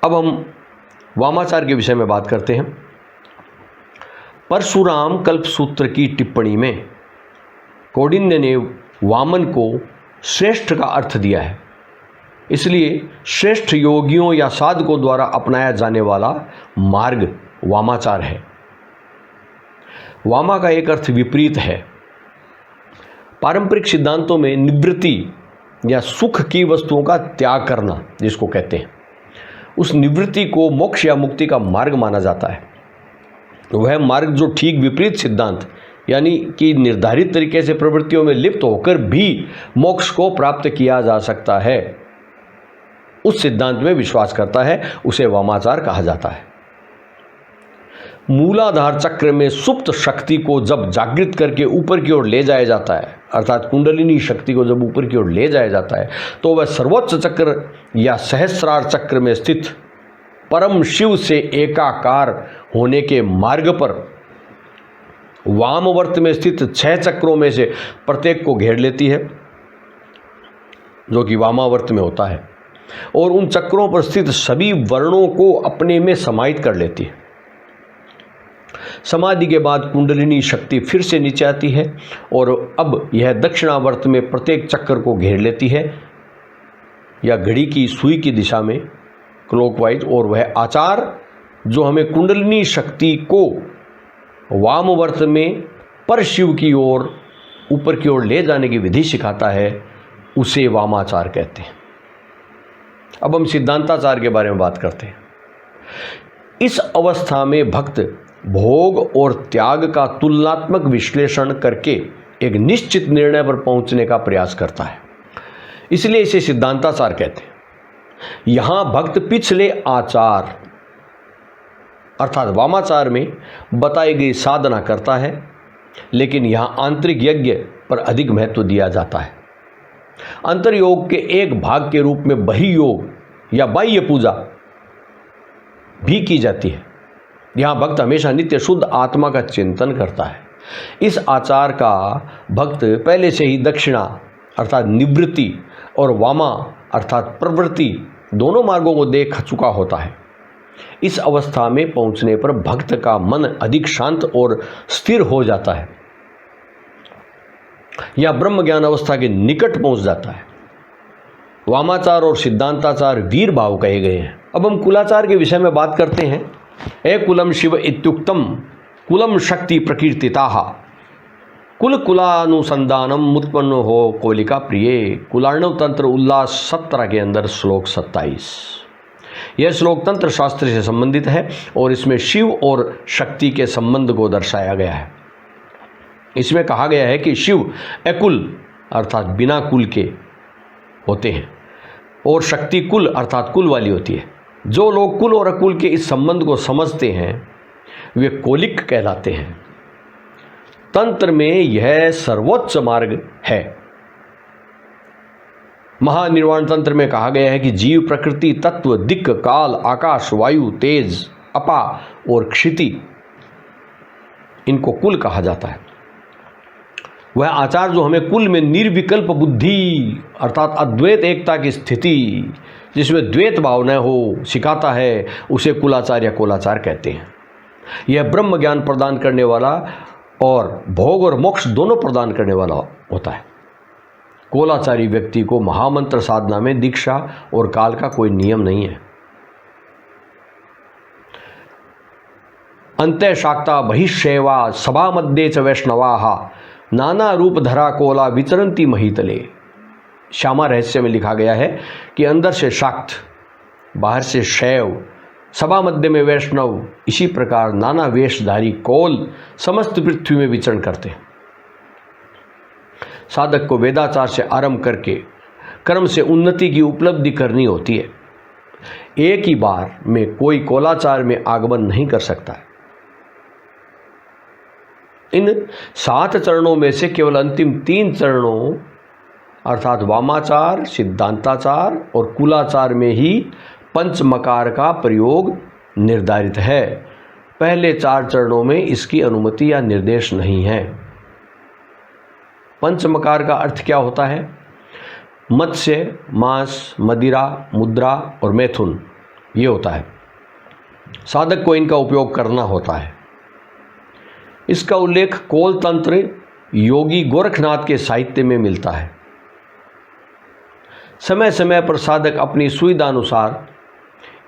अब हम वामाचार के विषय में बात करते हैं। परशुराम कल्पसूत्र की टिप्पणी में कौंडिन्य ने वामन को श्रेष्ठ का अर्थ दिया है, इसलिए श्रेष्ठ योगियों या साधकों द्वारा अपनाया जाने वाला मार्ग वामाचार है। वामा का एक अर्थ विपरीत है। पारंपरिक सिद्धांतों में निवृत्ति या सुख की वस्तुओं का त्याग करना जिसको कहते हैं, उस निवृत्ति को मोक्ष या मुक्ति का मार्ग माना जाता है। वह मार्ग जो ठीक विपरीत सिद्धांत यानी कि निर्धारित तरीके से प्रवृत्तियों में लिप्त होकर भी मोक्ष को प्राप्त किया जा सकता है, उस सिद्धांत में विश्वास करता है, उसे वामाचार कहा जाता है। मूलाधार चक्र में सुप्त शक्ति को जब जागृत करके ऊपर की ओर ले जाया जाता है, अर्थात कुंडलिनी शक्ति को जब ऊपर की ओर ले जाया जाता है, तो वह सर्वोच्च चक्र या सहस्रार चक्र में स्थित परम शिव से एकाकार होने के मार्ग पर वामवर्त में स्थित 6 चक्रों में से प्रत्येक को घेर लेती है, जो कि वामावर्त में होता है, और उन चक्रों पर स्थित सभी वर्णों को अपने में समाहित कर लेती है। समाधि के बाद कुंडलिनी शक्ति फिर से नीचे आती है और अब यह दक्षिणावर्त में प्रत्येक चक्र को घेर लेती है या घड़ी की सुई की दिशा में क्लॉकवाइज, और वह आचार जो हमें कुंडलिनी शक्ति को वामवर्त में पर शिव की ओर ऊपर की ओर ले जाने की विधि सिखाता है, उसे वामाचार कहते हैं। अब हम सिद्धांताचार के बारे में बात करते हैं। इस अवस्था में भक्त भोग और त्याग का तुलनात्मक विश्लेषण करके एक निश्चित निर्णय पर पहुंचने का प्रयास करता है, इसलिए इसे सिद्धांताचार कहते हैं। यहां भक्त पिछले आचार अर्थात वामाचार में बताई गई साधना करता है, लेकिन यहां आंतरिक यज्ञ पर अधिक महत्व दिया जाता है। अंतर्योग के एक भाग के रूप में बहियोग या बाह्य पूजा भी की जाती है। यहाँ भक्त हमेशा नित्य शुद्ध आत्मा का चिंतन करता है। इस आचार का भक्त पहले से ही दक्षिणा अर्थात निवृत्ति और वामा अर्थात प्रवृत्ति दोनों मार्गों को देख चुका होता है। इस अवस्था में पहुंचने पर भक्त का मन अधिक शांत और स्थिर हो जाता है या ब्रह्म ज्ञान अवस्था के निकट पहुंच जाता है। वामाचार और सिद्धांताचार वीर भाव कहे गए हैं। अब हम कुलाचार के विषय में बात करते हैं। ए कुलम शिव इत्युक्तम कुलम शक्ति प्रकीर्तिताः कुल कुलानुसंधानम उत्पन्न हो कोलिका प्रिय। कुलार्णव तंत्र उल्लास 17 के अंदर श्लोक 27। यह श्लोक तंत्र शास्त्र से संबंधित है और इसमें शिव और शक्ति के संबंध को दर्शाया गया है। इसमें कहा गया है कि शिव अकुल अर्थात बिना कुल के होते हैं और शक्ति कुल अर्थात कुल वाली होती है। जो लोग कुल और अकुल के इस संबंध को समझते हैं वे कोलिक कहलाते हैं। तंत्र में यह सर्वोच्च मार्ग है। महानिर्वाण तंत्र में कहा गया है कि जीव प्रकृति तत्व दिक् काल आकाश वायु तेज अपा और क्षिति इनको कुल कहा जाता है। वह आचार जो हमें कुल में निर्विकल्प बुद्धि अर्थात अद्वैत एकता की स्थिति जिसमें द्वैत भाव न हो सिखाता है, उसे कुलाचार या कोलाचार कहते हैं। यह ब्रह्म ज्ञान प्रदान करने वाला और भोग और मोक्ष दोनों प्रदान करने वाला होता है। कोलाचारी व्यक्ति को महामंत्र साधना में दीक्षा और काल का कोई नियम नहीं है। अंत्य शाक्ता बहिशैवा सभा मध्य च वैष्णवाः नाना रूप धरा कोला विचरंती महीतले। श्यामा रहस्य में लिखा गया है कि अंदर से शाक्त बाहर से शैव सभा मध्य में वैष्णव, इसी प्रकार नाना वेशधारी कोल समस्त पृथ्वी में विचरण करते हैं। साधक को वेदाचार से आरंभ करके कर्म से उन्नति की उपलब्धि करनी होती है। एक ही बार में कोई कोलाचार में आगमन नहीं कर सकता है। इन 7 चरणों में से केवल अंतिम 3 चरणों अर्थात वामाचार, सिद्धांताचार और कुलाचार में ही पंचमकार का प्रयोग निर्धारित है। पहले 4 चरणों में इसकी अनुमति या निर्देश नहीं है। पंचमकार का अर्थ क्या होता है? मत्स्य, मांस, मदिरा, मुद्रा और मैथुन ये होता है। साधक को इनका उपयोग करना होता है। इसका उल्लेख कौल तंत्र योगी गोरखनाथ के साहित्य में मिलता है। समय समय पर साधक अपनी सुविधा अनुसार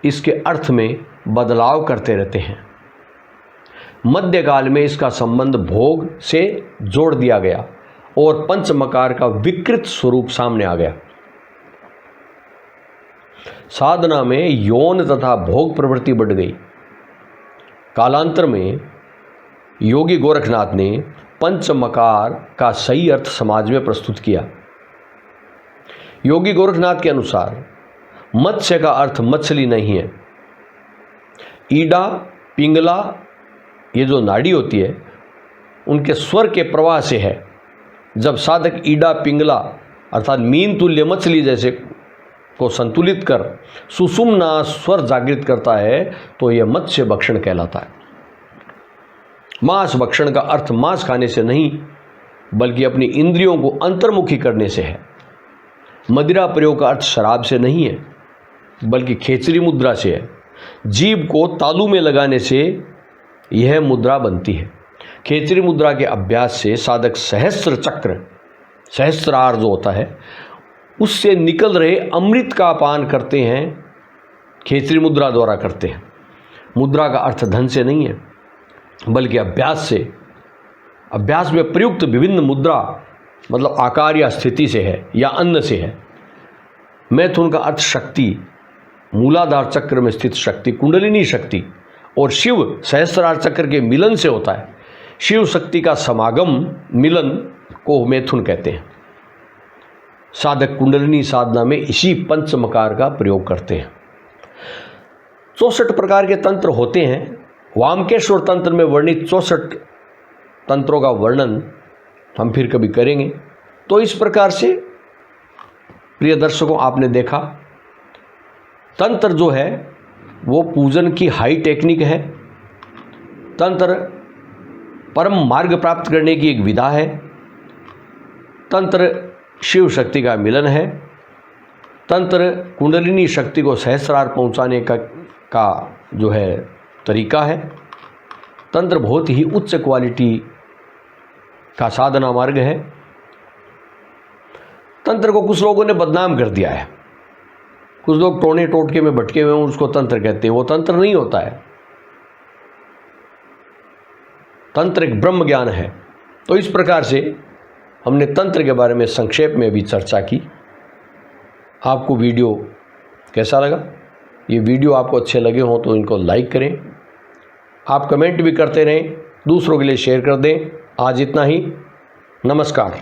इसके अर्थ में बदलाव करते रहते हैं। मध्यकाल में इसका संबंध भोग से जोड़ दिया गया और पंचमकार का विकृत स्वरूप सामने आ गया। साधना में यौन तथा भोग प्रवृत्ति बढ़ गई। कालांतर में योगी गोरखनाथ ने पंचमकार का सही अर्थ समाज में प्रस्तुत किया। योगी गोरखनाथ के अनुसार मत्स्य का अर्थ मछली नहीं है। ईडा पिंगला ये जो नाड़ी होती है उनके स्वर के प्रवाह से है। जब साधक ईडा पिंगला अर्थात मीन तुल्य मछली जैसे को संतुलित कर सुषुम्ना स्वर जागृत करता है तो यह मत्स्य भक्षण कहलाता है। मांस भक्षण का अर्थ मांस खाने से नहीं बल्कि अपनी इंद्रियों को अंतर्मुखी करने से है। मदिरा प्रयोग का अर्थ शराब से नहीं है बल्कि खेचरी मुद्रा से है। जीभ को तालू में लगाने से यह मुद्रा बनती है। खेचरी मुद्रा के अभ्यास से साधक सहस्त्र चक्र सहस्त्रार जो होता है उससे निकल रहे अमृत का पान करते हैं। खेचरी मुद्रा द्वारा करते हैं। मुद्रा का अर्थ धन से नहीं है बल्कि अभ्यास से। अभ्यास में प्रयुक्त विभिन्न मुद्रा मतलब आकार या स्थिति से है या अन्न से है। मैथुन का अर्थ शक्ति, मूलाधार चक्र में स्थित शक्ति कुंडलिनी शक्ति और शिव सहस्त्रार चक्र के मिलन से होता है। शिव शक्ति का समागम मिलन को मैथुन कहते हैं। साधक कुंडलिनी साधना में इसी पंचमकार का प्रयोग करते हैं। 64 प्रकार के तंत्र होते हैं। वामकेश्वर तंत्र में वर्णित 64 तंत्रों का वर्णन हम फिर कभी करेंगे। तो इस प्रकार से प्रिय दर्शकों आपने देखा तंत्र जो है वो पूजन की हाई टेक्निक है। तंत्र परम मार्ग प्राप्त करने की एक विधा है। तंत्र शिव शक्ति का मिलन है। तंत्र कुंडलिनी शक्ति को सहस्रार पहुंचाने का जो है तरीका है। तंत्र बहुत ही उच्च क्वालिटी का साधना मार्ग है। तंत्र को कुछ लोगों ने बदनाम कर दिया है। कुछ लोग टोने टोटके में भटके हुए हैं उसको तंत्र कहते हैं। वो तंत्र नहीं होता है। तंत्र एक ब्रह्म ज्ञान है। तो इस प्रकार से हमने तंत्र के बारे में संक्षेप में भी चर्चा की। आपको वीडियो कैसा लगा? ये वीडियो आपको अच्छे लगे हों तो इनको लाइक करें। आप कमेंट भी करते रहें, दूसरों के लिए शेयर कर दें। आज इतना ही। नमस्कार।